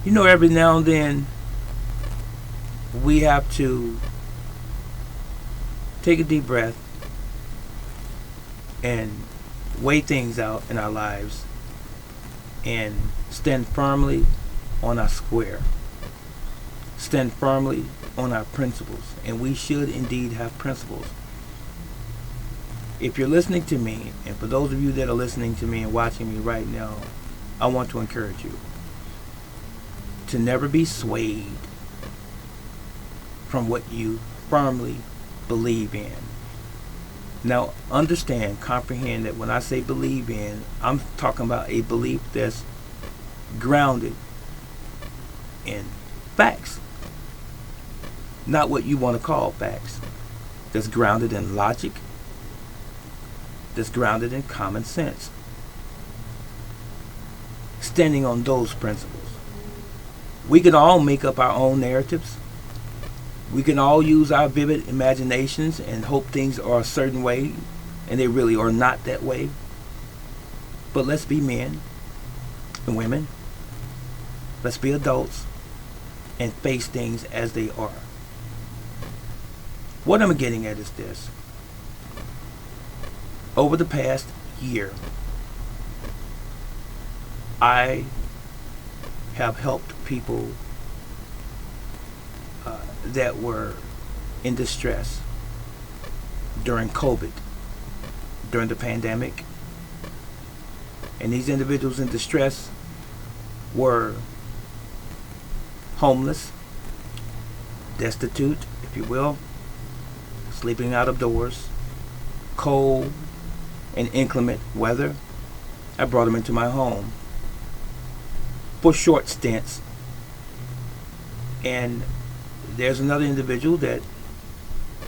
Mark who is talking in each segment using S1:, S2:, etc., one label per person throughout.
S1: Every now and then we have to take a deep breath and weigh things out in our lives and stand firmly on our square. Stand firmly on our principles. And we should indeed have principles. If you're listening to me, and for those of you that are listening to me and watching me right now, I want to encourage you to never be swayed from what you firmly believe in. Now, understand, comprehend that when I say believe in, I'm talking about a belief that's grounded in facts. Not what you want to call facts. That's grounded in logic. That's grounded in common sense. Standing on those principles. We can all make up our own narratives. We can all use our vivid imaginations and hope things are a certain way, and they really are not that way. But let's be men and women. Let's be adults and face things as they are. What I'm getting at is this. Over the past year, I have helped people that were in distress during COVID, during the pandemic. And these individuals in distress were homeless, destitute, if you will, sleeping out of doors, cold and inclement weather. I brought them into my home for short stints. And there's another individual that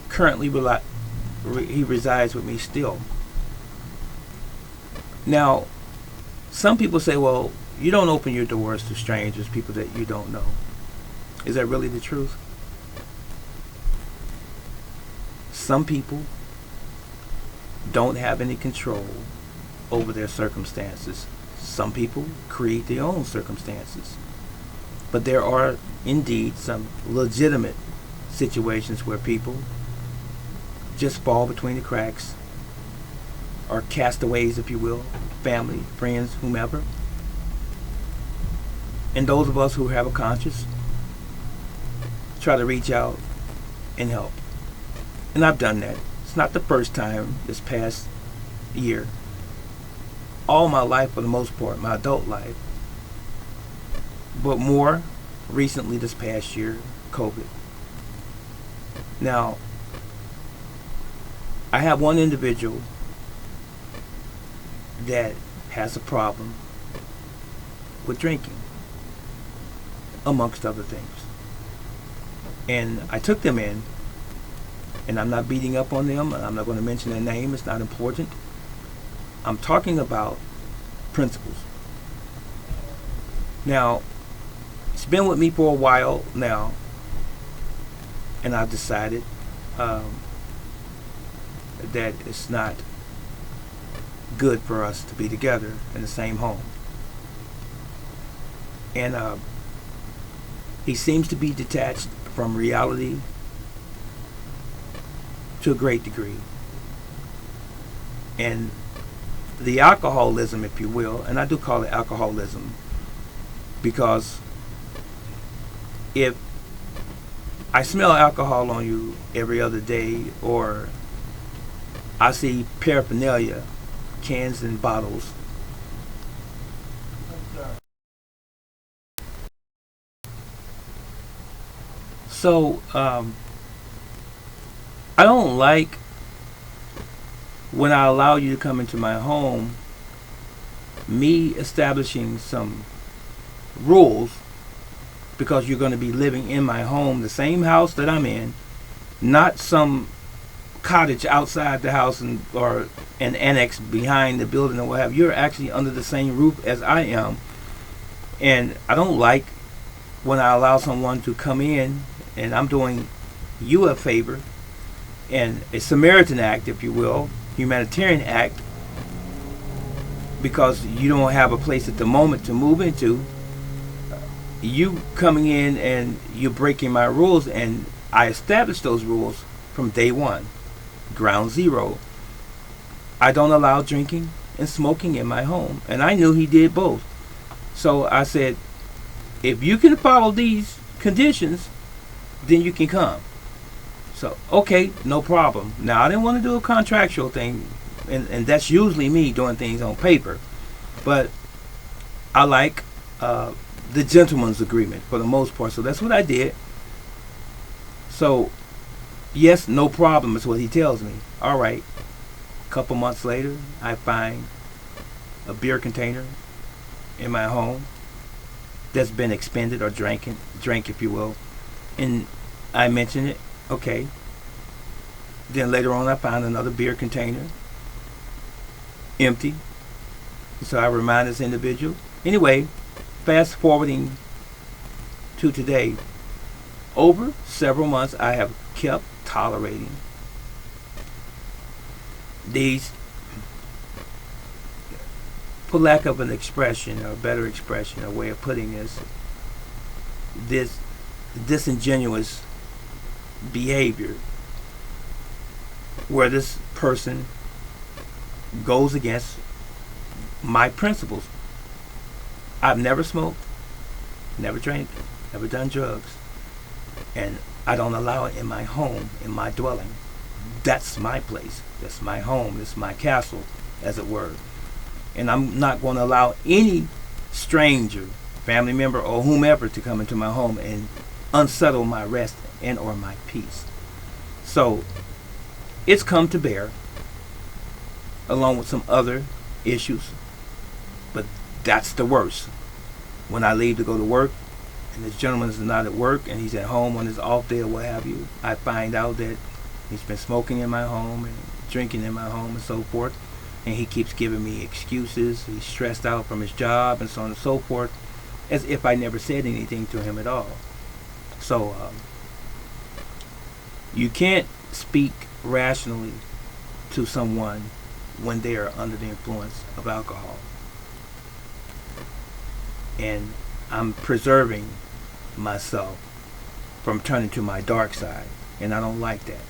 S1: currently he resides with me still. Now, some people say, well, you don't open your doors to strangers, people that you don't know. Is that really the truth? Some people don't have any control over their circumstances. Some people create their own circumstances. But there are indeed some legitimate situations where people just fall between the cracks, or castaways, if you will, family, friends, whomever. And those of us who have a conscience try to reach out and help. And I've done that. It's not the first time this past year. All my life, for the most part, my adult life. But more recently this past year, COVID. Now, I have one individual that has a problem with drinking, amongst other things. And I took them in, and I'm not beating up on them. I'm not going to mention their name. It's not important. I'm talking about principles. Now, it's been with me for a while now, and I've decided that it's not good for us to be together in the same home. And he seems to be detached from reality to a great degree. And the alcoholism, if you will, and I do call it alcoholism, because if I smell alcohol on you every other day, or I see paraphernalia, cans and bottles, so I don't like when I allow you to come into my home, me establishing some rules, because you're going to be living in my home, the same house that I'm in, not some cottage outside the house or an annex behind the building or what have you. You're actually under the same roof as I am. And I don't like when I allow someone to come in, and I'm doing you a favor, and a Samaritan act, if you will, humanitarian act, because you don't have a place at the moment to move into. you coming in and you're breaking my rules, and I established those rules from day one, ground zero. I don't allow drinking and smoking in my home, and I knew he did both. So I said, if you can follow these conditions, then you can come. So, okay, no problem. Now, I didn't want to do a contractual thing, and that's usually me doing things on paper. But I like the gentleman's agreement for the most part. So that's what I did. So, yes, no problem is what he tells me. All right. A couple months later, I find a beer container in my home that's been expended or drank, if you will. And I mention it. Okay. Then later on, I found another beer container, empty. So I remind this individual. Anyway, fast forwarding to today, over several months, I have kept tolerating these, for lack of an expression or a better expression, a way of putting this disingenuous behavior where this person goes against my principles. I've never smoked, never drank, never done drugs, and I don't allow it in my home, in my dwelling. That's my place. That's my home. That's my castle, as it were. And I'm not going to allow any stranger, family member, or whomever to come into my home and unsettle my rest and or my peace. So it's come to bear, along with some other issues, but that's the worst. When I leave to go to work, and this gentleman is not at work, and he's at home on his off day or what have you, I find out that he's been smoking in my home and drinking in my home and so forth, and he keeps giving me excuses. He's stressed out from his job and so on and so forth, as if I never said anything to him at all. So you can't speak rationally to someone when they are under the influence of alcohol. And I'm preserving myself from turning to my dark side, and I don't like that.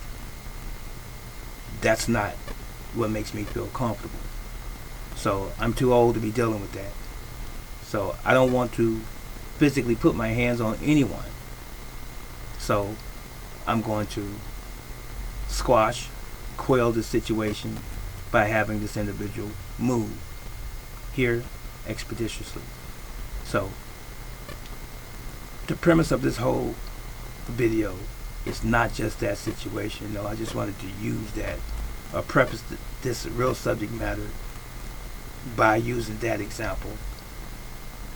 S1: That's not what makes me feel comfortable. So I'm too old to be dealing with that. So I don't want to physically put my hands on anyone. So I'm going to quell the situation by having this individual move here expeditiously. So the premise of this whole video is not just that situation. No, I just wanted to use that or preface this real subject matter by using that example.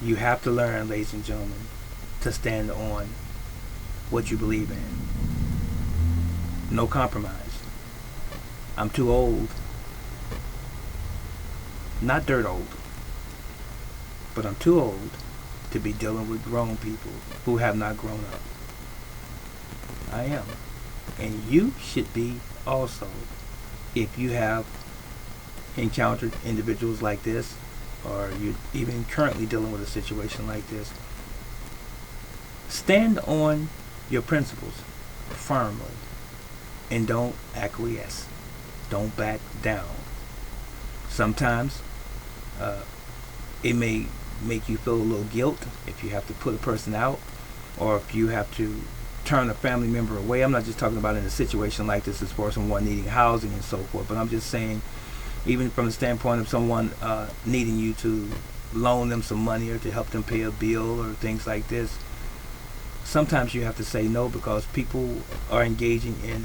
S1: You have to learn, ladies and gentlemen, to stand on what you believe in. No compromise. I'm too old, not dirt old, but I'm too old to be dealing with grown people who have not grown up. I am. And you should be also, if you have encountered individuals like this, or you're even currently dealing with a situation like this. Stand on your principles firmly and don't acquiesce. Don't back down. Sometimes it may make you feel a little guilt if you have to put a person out, or if you have to turn a family member away. I'm not just talking about in a situation like this as far as someone needing housing and so forth, but I'm just saying even from the standpoint of someone needing you to loan them some money or to help them pay a bill or things like this. Sometimes you have to say no because people are engaging in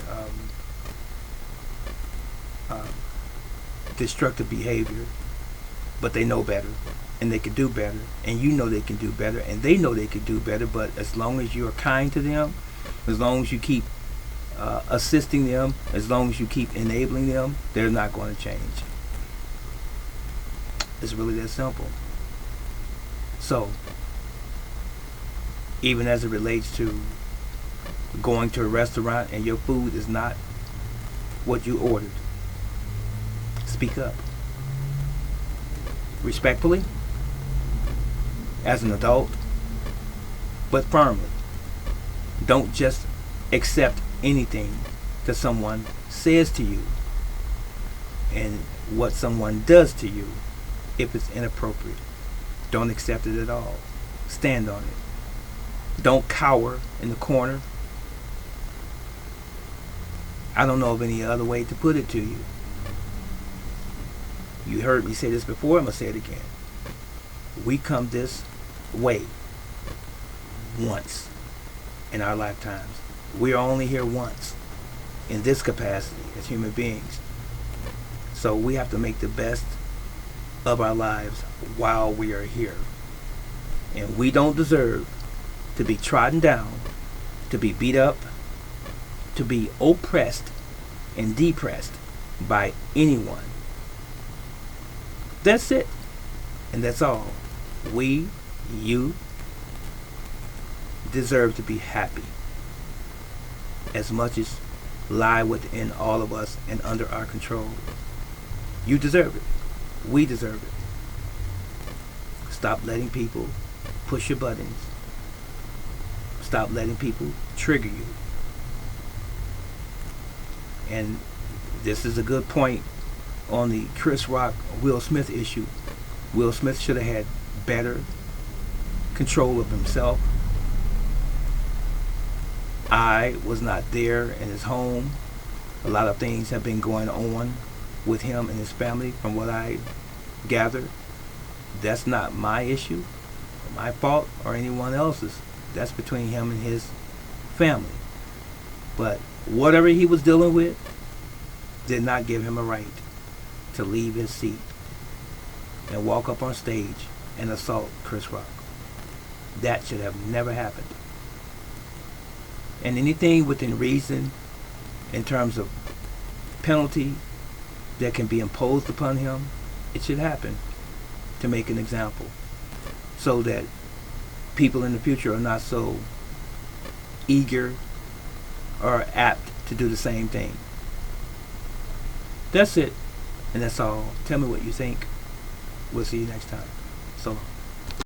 S1: destructive behavior, but they know better and they can do better, and you know they can do better and they know they can do better. But as long as you are kind to them, as long as you keep assisting them, as long as you keep enabling them, they're not going to change. It's really that simple. So even as it relates to going to a restaurant and your food is not what you ordered, speak up respectfully as an adult, but firmly. Don't just accept anything that someone says to you and what someone does to you if it's inappropriate. Don't accept it at all. Stand on it. Don't cower in the corner. I don't know of any other way to put it to you. You heard me say this before, I'm going to say it again. We come this way once in our lifetimes. We are only here once in this capacity as human beings. So we have to make the best of our lives while we are here. And we don't deserve to be trodden down, to be beat up, to be oppressed and depressed by anyone. That's it. And that's all. We, you, deserve to be happy as much as lie within all of us and under our control. You deserve it. We deserve it. Stop letting people push your buttons. Stop letting people trigger you. And this is a good point on the Chris Rock Will Smith issue. Will Smith should have had better control of himself. I was not there in his home. A lot of things have been going on with him and his family from what I gathered. That's not my issue, my fault, or anyone else's. That's between him and his family. But whatever he was dealing with did not give him a right to leave his seat and walk up on stage and assault Chris Rock. That should have never happened. And anything within reason in terms of penalty that can be imposed upon him, it should happen to make an example so that people in the future are not so eager or apt to do the same thing. That's it. And that's all. Tell me what you think. We'll see you next time. So long.